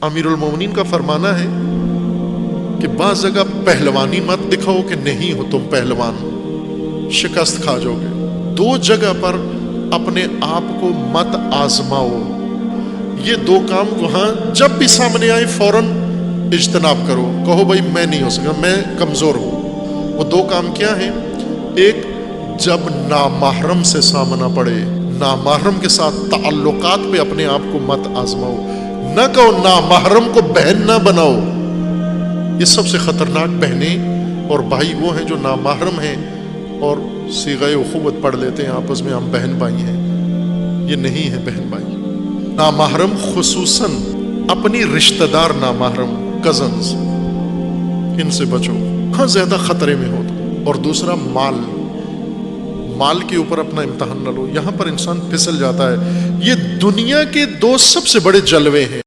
अमीरुल मोमिनीन का फरमाना है कि बाज़ जगह पहलवानी मत दिखाओ कि नहीं हो तुम पहलवान, शिकस्त खा जाओगे। दो जगह पर अपने आप को मत आजमाओ। ये दो काम वहां जब भी सामने आए फौरन इज्तनाब करो, कहो भाई मैं नहीं हो सका, मैं कमजोर हूं। वो दो काम क्या हैं? एक, जब नामहरम से सामना पड़े, नामहरम के साथ ताल्लुकात पे अपने आप को मत आजमाओ। न कहो नामहरम को बहन ना बनाओ। ये सबसे खतरनाक बहनें और भाई वो हैं जो नामहरम हैं और सीग़े उख़ुवत पढ़ लेते हैं आपस में, हम बहन भाई हैं। ये नहीं है बहन भाई। नामहरम खुसूसन अपनी रिश्तेदार नामहरम कजन्स, इनसे बचो, हाँ ज्यादा खतरे में हो तो। और दूसरा, माल के ऊपर अपना इम्तहान न लो। यहां पर इंसान फिसल जाता है। ये दुनिया के दो सबसे बड़े जलवे हैं।